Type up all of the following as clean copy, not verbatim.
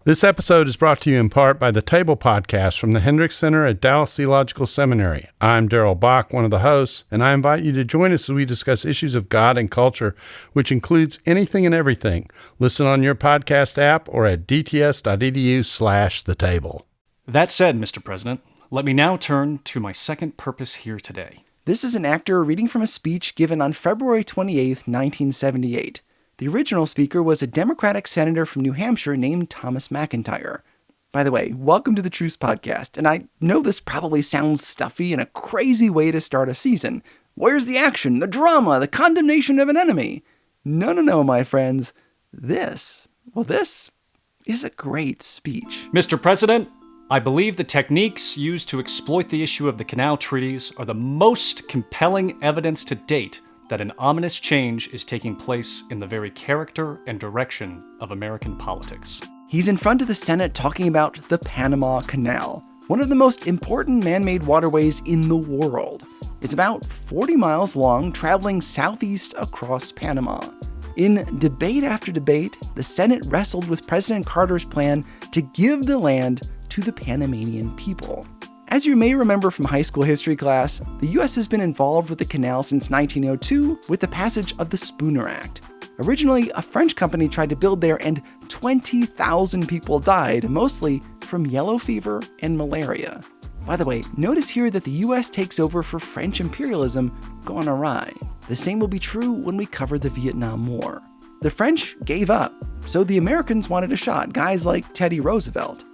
This episode is brought to you in part by the Table Podcast from the Hendricks Center at Dallas Theological Seminary. I'm Darrell Bach, one of the hosts, and I invite you to join us as we discuss issues of God and culture, which includes anything and everything. Listen on your podcast app or at dts.edu/thetable. That said, Mr. President, let me now turn to my second purpose here today. This is an actor reading from a speech given on February 28, 1978. The original speaker was a Democratic senator from New Hampshire named Thomas McIntyre. By the way, welcome to the Truce Podcast, and I know this probably sounds stuffy and a crazy way to start a season. Where's the action, the drama, the condemnation of an enemy? No, my friends. This is a great speech. Mr. President, I believe the techniques used to exploit the issue of the canal treaties are the most compelling evidence to date that an ominous change is taking place in the very character and direction of American politics. He's in front of the Senate talking about the Panama Canal, one of the most important man-made waterways in the world. It's about 40 miles long, traveling southeast across Panama. In debate after debate, the Senate wrestled with President Carter's plan to give the land to the Panamanian people. As you may remember from high school history class, the U.S. has been involved with the canal since 1902 with the passage of the Spooner Act. Originally, a French company tried to build there and 20,000 people died, mostly from yellow fever and malaria. By the way, notice here that the U.S. takes over for French imperialism gone awry. The same will be true when we cover the Vietnam War. The French gave up, so the Americans wanted a shot, guys like Teddy Roosevelt.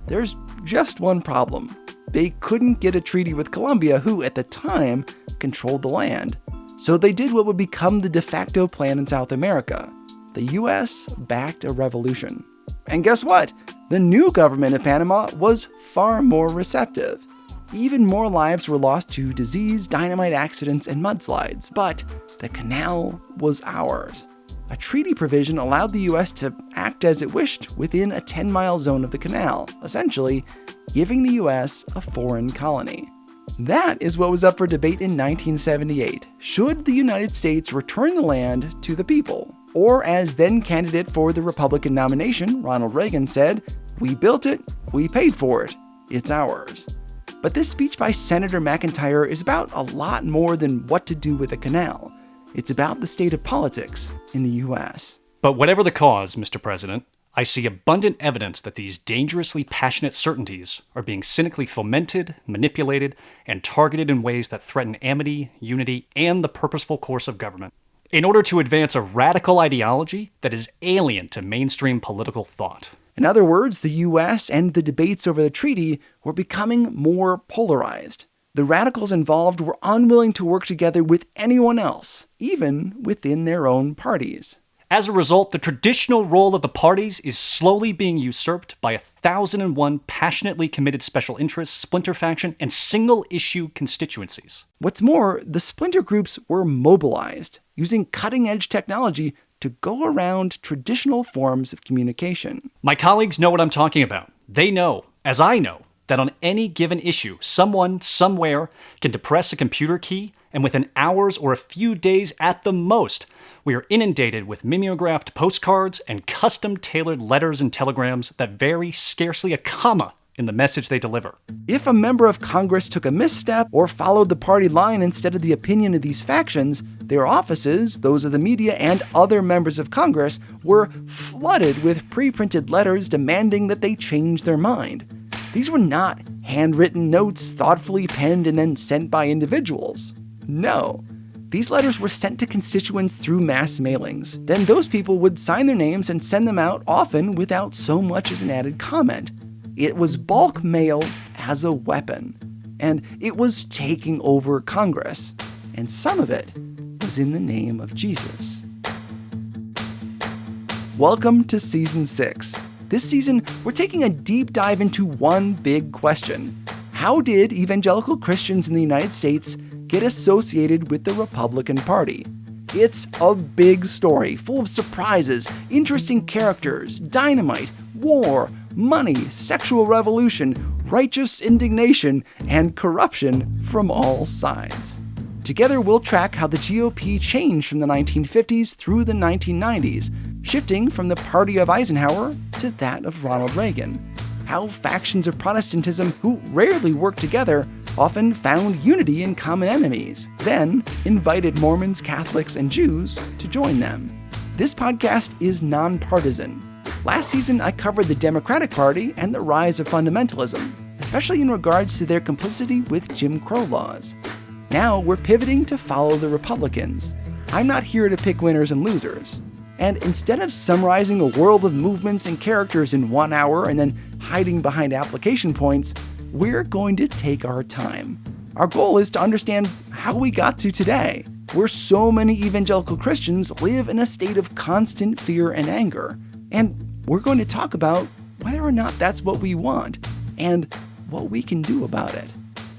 There's just one problem. They couldn't get a treaty with Colombia, who, at the time, controlled the land. So they did what would become the de facto plan in South America. The U.S. backed a revolution. And guess what? The new government of Panama was far more receptive. Even more lives were lost to disease, dynamite accidents, and mudslides. But the canal was ours. A treaty provision allowed the U.S. to act as it wished within a 10-mile zone of the canal, essentially giving the U.S. a foreign colony. That is what was up for debate in 1978. Should the United States return the land to the people? Or, as then candidate for the Republican nomination, Ronald Reagan said, "We built it, we paid for it, it's ours." But this speech by Senator McIntyre is about a lot more than what to do with the canal. It's about the state of politics in the U.S. But whatever the cause, Mr. President, I see abundant evidence that these dangerously passionate certainties are being cynically fomented, manipulated, and targeted in ways that threaten amity, unity, and the purposeful course of government, in order to advance a radical ideology that is alien to mainstream political thought. In other words, the U.S. and the debates over the treaty were becoming more polarized. The radicals involved were unwilling to work together with anyone else, even within their own parties. As a result, the traditional role of the parties is slowly being usurped by 1,001 passionately committed special interests, splinter faction, and single-issue constituencies. What's more, the splinter groups were mobilized, using cutting-edge technology to go around traditional forms of communication. My colleagues know what I'm talking about. They know, as I know, that on any given issue, someone, somewhere, can depress a computer key, and within hours or a few days at the most, we are inundated with mimeographed postcards and custom-tailored letters and telegrams that vary scarcely a comma in the message they deliver. If a member of Congress took a misstep or followed the party line instead of the opinion of these factions, their offices, those of the media, and other members of Congress were flooded with pre-printed letters demanding that they change their mind. These were not handwritten notes thoughtfully penned and then sent by individuals. No. These letters were sent to constituents through mass mailings. Then those people would sign their names and send them out, often without so much as an added comment. It was bulk mail as a weapon. And it was taking over Congress. And some of it was in the name of Jesus. Welcome to Season 6. This season, we're taking a deep dive into one big question. How did evangelical Christians in the United States get associated with the Republican Party? It's a big story, full of surprises, interesting characters, dynamite, war, money, sexual revolution, righteous indignation, and corruption from all sides. Together, we'll track how the GOP changed from the 1950s through the 1990s, shifting from the party of Eisenhower to that of Ronald Reagan. How factions of Protestantism who rarely worked together often found unity in common enemies, then invited Mormons, Catholics, and Jews to join them. This podcast is nonpartisan. Last season, I covered the Democratic Party and the rise of fundamentalism, especially in regards to their complicity with Jim Crow laws. Now we're pivoting to follow the Republicans. I'm not here to pick winners and losers. And instead of summarizing a world of movements and characters in 1 hour and then hiding behind application points, we're going to take our time. Our goal is to understand how we got to today, where so many evangelical Christians live in a state of constant fear and anger. And we're going to talk about whether or not that's what we want and what we can do about it.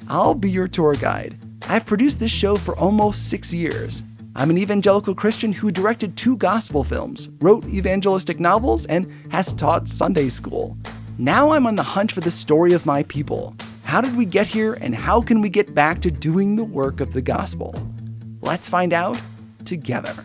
I'll be your tour guide. I've produced this show for almost 6 years. I'm an evangelical Christian who directed 2 gospel films, wrote evangelistic novels, and has taught Sunday school. Now I'm on the hunt for the story of my people. How did we get here, and how can we get back to doing the work of the gospel? Let's find out together.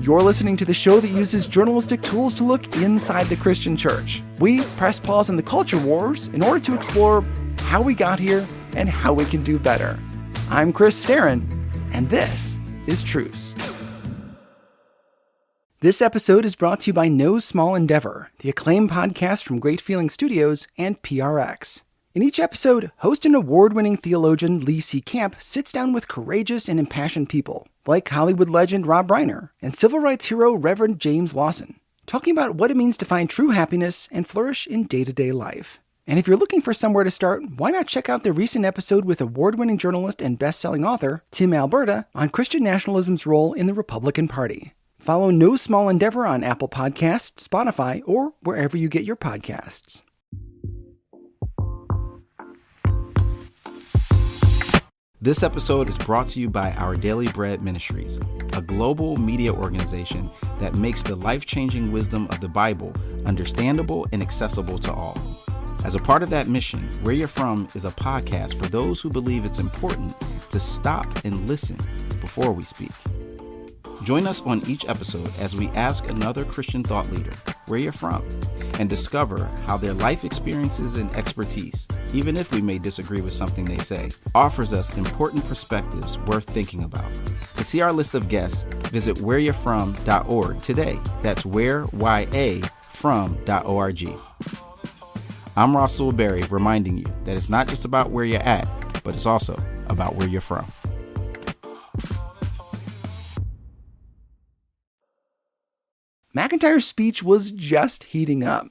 You're listening to the show that uses journalistic tools to look inside the Christian church. We press pause on the culture wars in order to explore how we got here and how we can do better. I'm Chris Staron, and this is Truce. This episode is brought to you by No Small Endeavor, the acclaimed podcast from Great Feeling Studios and PRX. In each episode, host and award-winning theologian Lee C. Camp sits down with courageous and impassioned people, like Hollywood legend Rob Reiner and civil rights hero Reverend James Lawson, talking about what it means to find true happiness and flourish in day-to-day life. And if you're looking for somewhere to start, why not check out the recent episode with award-winning journalist and best-selling author Tim Alberta on Christian nationalism's role in the Republican Party. Follow No Small Endeavor on Apple Podcasts, Spotify, or wherever you get your podcasts. This episode is brought to you by Our Daily Bread Ministries, a global media organization that makes the life-changing wisdom of the Bible understandable and accessible to all. As a part of that mission, Where You're From is a podcast for those who believe it's important to stop and listen before we speak. Join us on each episode as we ask another Christian thought leader where you're from and discover how their life experiences and expertise, even if we may disagree with something they say, offers us important perspectives worth thinking about. To see our list of guests, visit whereyou'refrom.org today. That's whereyafrom.org. I'm Russell Berry, reminding you that it's not just about where you're at, but it's also about where you're from. McIntyre's speech was just heating up.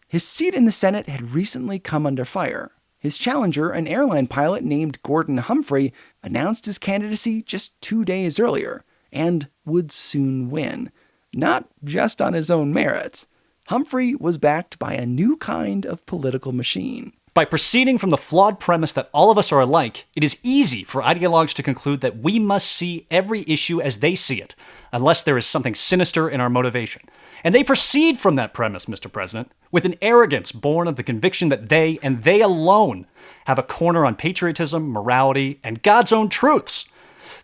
His seat in the Senate had recently come under fire. His challenger, an airline pilot named Gordon Humphrey, announced his candidacy just 2 days earlier and would soon win. Not just on his own merits. Humphrey was backed by a new kind of political machine. By proceeding from the flawed premise that all of us are alike, it is easy for ideologues to conclude that we must see every issue as they see it, unless there is something sinister in our motivation. And they proceed from that premise, Mr. President, with an arrogance born of the conviction that they, and they alone, have a corner on patriotism, morality, and God's own truths.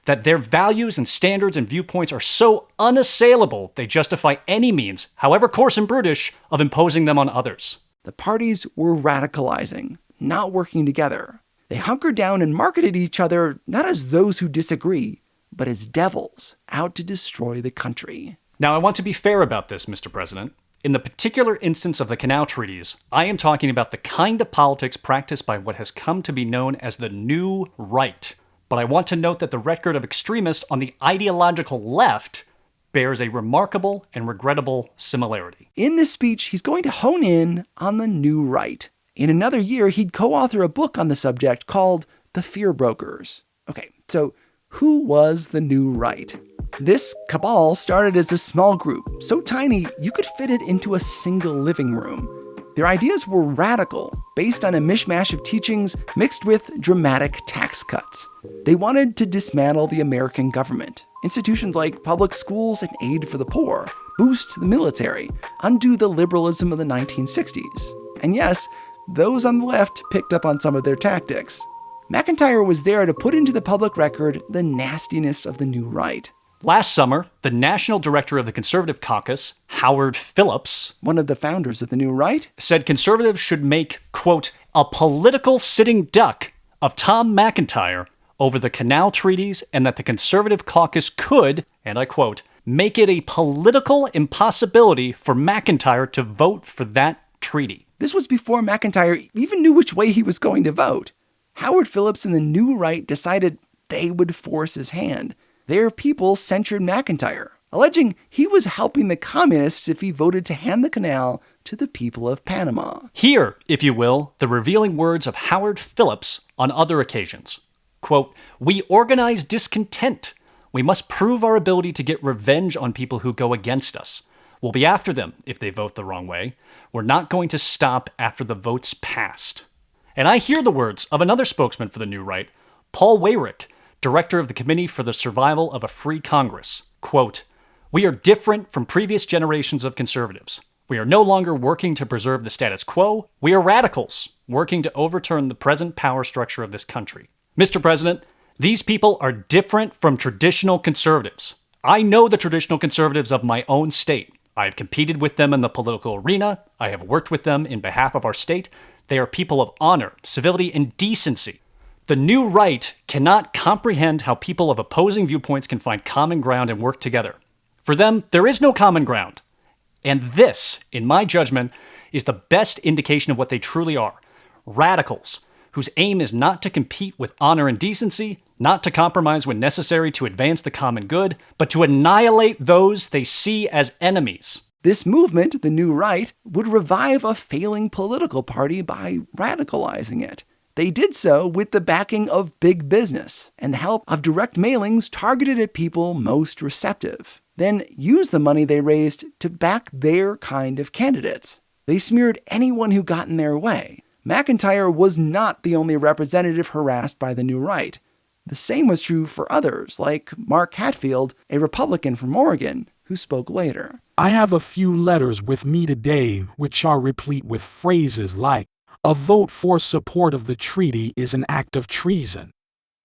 That their values and standards and viewpoints are so unassailable they justify any means, however coarse and brutish, of imposing them on others. The parties were radicalizing, not working together. They hunkered down and marketed each other not as those who disagree, but as devils out to destroy the country. Now, I want to be fair about this, Mr. President. In the particular instance of the Canal Treaties, I am talking about the kind of politics practiced by what has come to be known as the New Right. But I want to note that the record of extremists on the ideological left bears a remarkable and regrettable similarity. In this speech, he's going to hone in on the New Right. In another year, he'd co-author a book on the subject called The Fear Brokers. Okay, so who was the New Right? This cabal started as a small group, so tiny you could fit it into a single living room. Their ideas were radical, based on a mishmash of teachings mixed with dramatic tax cuts. They wanted to dismantle the American government, institutions like public schools and aid for the poor, boost the military, undo the liberalism of the 1960s. And yes, those on the left picked up on some of their tactics. McIntyre was there to put into the public record the nastiness of the New Right. Last summer, the national director of the Conservative Caucus, Howard Phillips, one of the founders of the New Right, said conservatives should make, quote, a political sitting duck of Tom McIntyre over the canal treaties, and that the Conservative Caucus could, and I quote, make it a political impossibility for McIntyre to vote for that treaty. This was before McIntyre even knew which way he was going to vote. Howard Phillips and the New Right decided they would force his hand. Their people censured McIntyre, alleging he was helping the communists if he voted to hand the canal to the people of Panama. Here, if you will, the revealing words of Howard Phillips on other occasions. Quote, we organize discontent. We must prove our ability to get revenge on people who go against us. We'll be after them if they vote the wrong way. We're not going to stop after the vote's passed. And I hear the words of another spokesman for the New Right, Paul Weyrich, director of the Committee for the Survival of a Free Congress. Quote, we are different from previous generations of conservatives. We are no longer working to preserve the status quo. We are radicals, working to overturn the present power structure of this country. Mr. President, these people are different from traditional conservatives. I know the traditional conservatives of my own state. I've competed with them in the political arena. I have worked with them in behalf of our state. They are people of honor, civility, and decency. The New Right cannot comprehend how people of opposing viewpoints can find common ground and work together. For them, there is no common ground. And this, in my judgment, is the best indication of what they truly are. Radicals, whose aim is not to compete with honor and decency, not to compromise when necessary to advance the common good, but to annihilate those they see as enemies. This movement, the New Right, would revive a failing political party by radicalizing it. They did so with the backing of big business and the help of direct mailings targeted at people most receptive. Then use the money they raised to back their kind of candidates. They smeared anyone who got in their way. McIntyre was not the only representative harassed by the New Right. The same was true for others, like Mark Hatfield, a Republican from Oregon, who spoke later. I have a few letters with me today which are replete with phrases like, a vote for support of the treaty is an act of treason.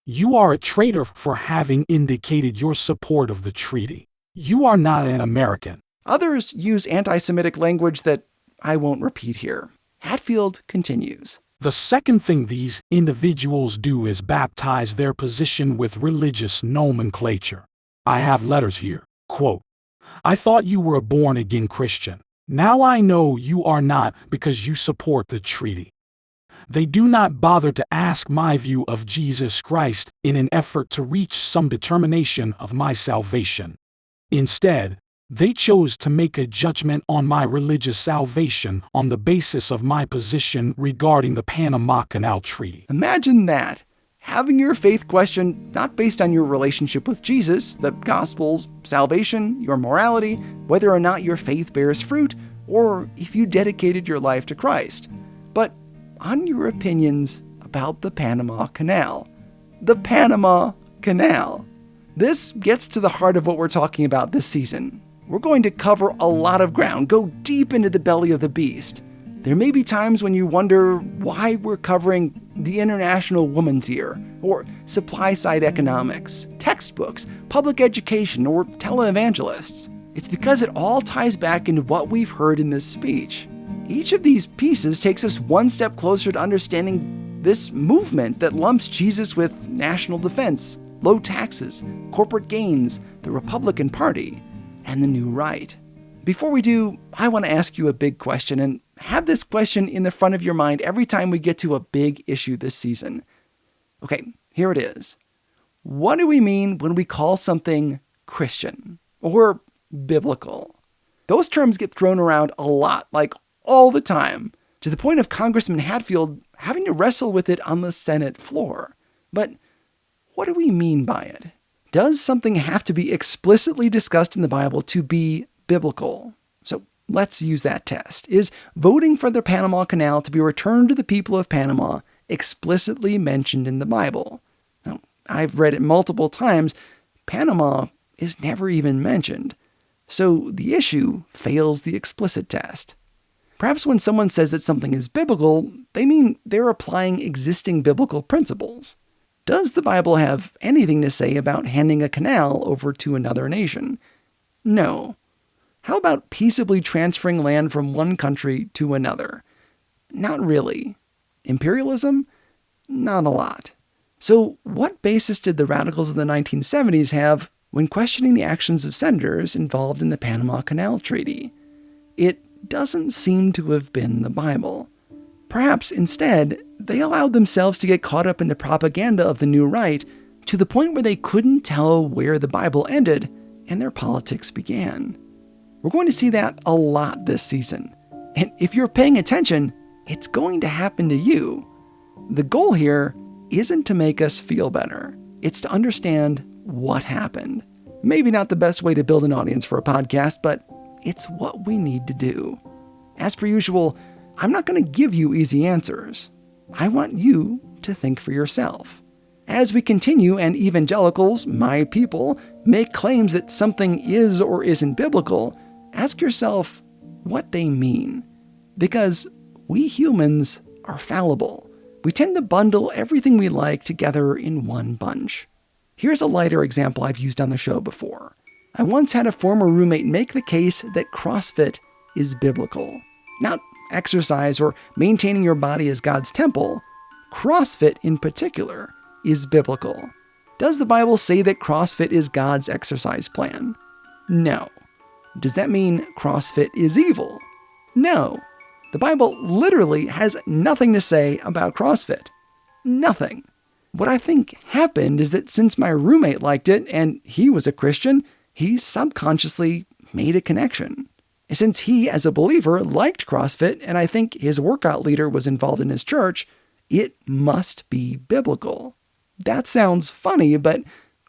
You are a traitor for having indicated your support of the treaty. You are not an American. Others use anti-Semitic language that I won't repeat here. Hatfield continues. The second thing these individuals do is baptize their position with religious nomenclature. I have letters here. Quote, I thought you were a born-again Christian. Now I know you are not because you support the treaty. They do not bother to ask my view of Jesus Christ in an effort to reach some determination of my salvation. Instead, they chose to make a judgment on my religious salvation on the basis of my position regarding the Panama Canal Treaty. Imagine that. Having your faith questioned not based on your relationship with Jesus, the Gospels, salvation, your morality, whether or not your faith bears fruit, or if you dedicated your life to Christ, but on your opinions about the Panama Canal. The Panama Canal. This gets to the heart of what we're talking about this season. We're going to cover a lot of ground, go deep into the belly of the beast. There may be times when you wonder why we're covering the International Woman's Year, or supply-side economics, textbooks, public education, or televangelists. It's because it all ties back into what we've heard in this speech. Each of these pieces takes us one step closer to understanding this movement that lumps Jesus with national defense, low taxes, corporate gains, the Republican Party, and the New Right. Before we do, I want to ask you a big question, and have this question in the front of your mind every time we get to a big issue this season. Okay, here it is. What do we mean when we call something Christian or biblical? Those terms get thrown around a lot, like all the time, to the point of Congressman Hatfield having to wrestle with it on the Senate floor. But what do we mean by it? Does something have to be explicitly discussed in the Bible to be biblical? So let's use that test. Is voting for the Panama Canal to be returned to the people of Panama explicitly mentioned in the Bible? Now, I've read it multiple times. Panama is never even mentioned. So the issue fails the explicit test. Perhaps when someone says that something is biblical, they mean they're applying existing biblical principles. Does the Bible have anything to say about handing a canal over to another nation? No. How about peaceably transferring land from one country to another? Not really. Imperialism? Not a lot. So what basis did the radicals of the 1970s have when questioning the actions of senators involved in the Panama Canal Treaty? It doesn't seem to have been the Bible. Perhaps instead, they allowed themselves to get caught up in the propaganda of the new right to the point where they couldn't tell where the Bible ended and their politics began. We're going to see that a lot this season. And if you're paying attention, it's going to happen to you. The goal here isn't to make us feel better. It's to understand what happened. Maybe not the best way to build an audience for a podcast, but it's what we need to do. As per usual, I'm not going to give you easy answers. I want you to think for yourself. As we continue and evangelicals, my people, make claims that something is or isn't biblical, ask yourself what they mean. Because we humans are fallible. We tend to bundle everything we like together in one bunch. Here's a lighter example I've used on the show before. I once had a former roommate make the case that CrossFit is biblical. Not exercise or maintaining your body as God's temple. CrossFit in particular is biblical. Does the Bible say that CrossFit is God's exercise plan? No. Does that mean CrossFit is evil? No. The Bible literally has nothing to say about CrossFit. Nothing. What I think happened is that since my roommate liked it and he was a Christian, he subconsciously made a connection. Since he, as a believer, liked CrossFit and I think his workout leader was involved in his church, it must be biblical. That sounds funny, but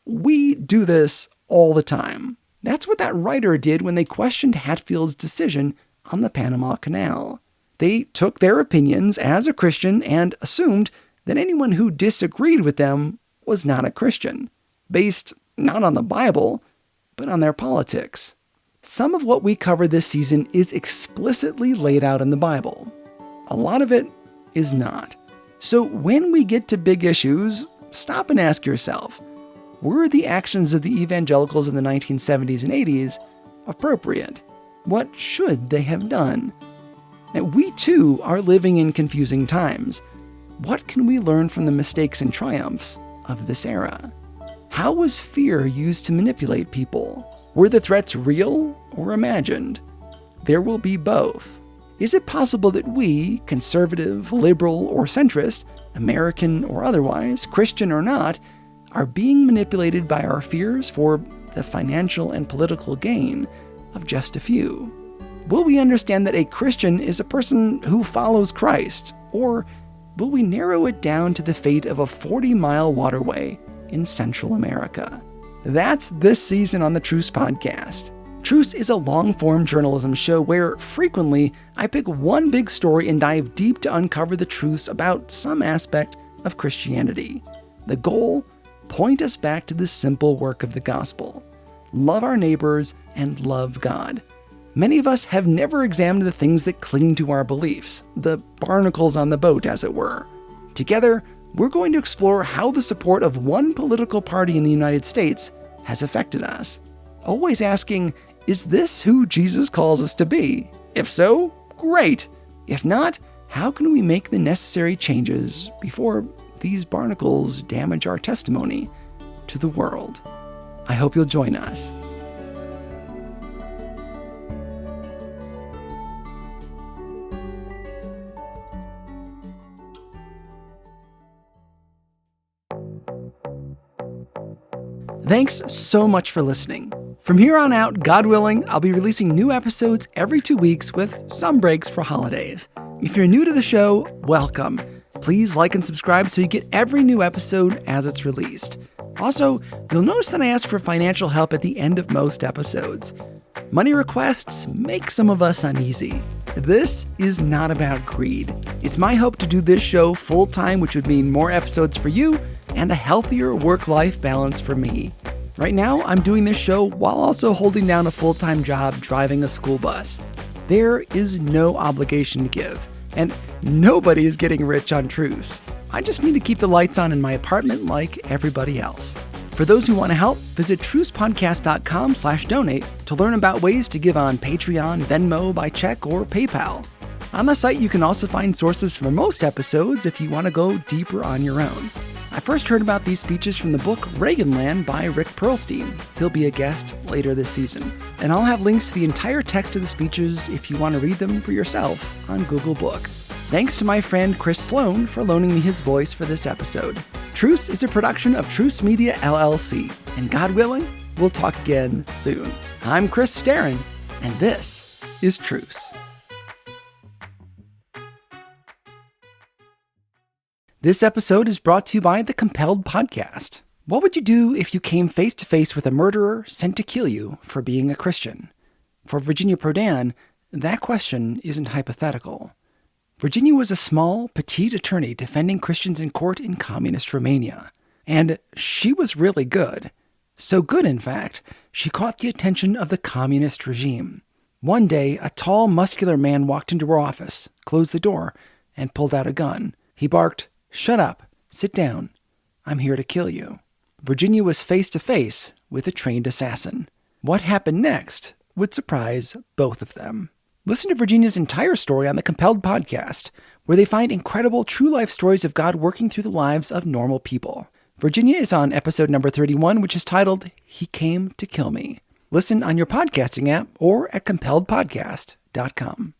we do this all the time. That's what that writer did when they questioned Hatfield's decision on the Panama Canal. They took their opinions as a Christian and assumed that anyone who disagreed with them was not a Christian, based not on the Bible, but on their politics. Some of what we cover this season is explicitly laid out in the Bible. A lot of it is not. So when we get to big issues, stop and ask yourself, were the actions of the evangelicals in the 1970s and 80s appropriate? What should they have done? Now, we too are living in confusing times. What can we learn from the mistakes and triumphs of this era? How was fear used to manipulate people? Were the threats real or imagined? There will be both. Is it possible that we, conservative, liberal, or centrist, American or otherwise, Christian or not, are being manipulated by our fears for the financial and political gain of just a few? Will we understand that a Christian is a person who follows Christ, or will we narrow it down to the fate of a 40-mile waterway in Central America? That's this season on the Truce Podcast. Truce is a long-form journalism show where, frequently, I pick one big story and dive deep to uncover the truths about some aspect of Christianity. The goal? Point us back to the simple work of the gospel. Love our neighbors and love God. Many of us have never examined the things that cling to our beliefs, the barnacles on the boat, as it were. Together, we're going to explore how the support of one political party in the United States has affected us. Always asking, is this who Jesus calls us to be? If so, great. If not, how can we make the necessary changes before these barnacles damage our testimony to the world? I hope you'll join us. Thanks so much for listening. From here on out, God willing, I'll be releasing new episodes every 2 weeks with some breaks for holidays. If you're new to the show, welcome. Please like and subscribe so you get every new episode as it's released. Also, you'll notice that I ask for financial help at the end of most episodes. Money requests make some of us uneasy. This is not about greed. It's my hope to do this show full-time, which would mean more episodes for you and a healthier work-life balance for me. Right now, I'm doing this show while also holding down a full-time job driving a school bus. There is no obligation to give, and nobody is getting rich on Truce. I just need to keep the lights on in my apartment like everybody else. For those who want to help, visit trucepodcast.com/donate to learn about ways to give on Patreon, Venmo, by check, or PayPal. On the site, you can also find sources for most episodes if you want to go deeper on your own. I first heard about these speeches from the book Reaganland by Rick Perlstein. He'll be a guest later this season. And I'll have links to the entire text of the speeches if you want to read them for yourself on Google Books. Thanks to my friend Chris Sloan for loaning me his voice for this episode. Truce is a production of Truce Media LLC, and God willing, we'll talk again soon. I'm Chris Starrin, and this is Truce. This episode is brought to you by the Compelled Podcast. What would you do if you came face to face with a murderer sent to kill you for being a Christian? For Virginia Prodan, that question isn't hypothetical. Virginia was a small, petite attorney defending Christians in court in communist Romania. And she was really good. So good, in fact, she caught the attention of the communist regime. One day, a tall, muscular man walked into her office, closed the door, and pulled out a gun. He barked, "Shut up, sit down. I'm here to kill you." Virginia was face to face with a trained assassin. What happened next would surprise both of them. Listen to Virginia's entire story on the Compelled Podcast, where they find incredible true life stories of God working through the lives of normal people. Virginia is on episode number 31, which is titled, He Came to Kill Me. Listen on your podcasting app or at compelledpodcast.com.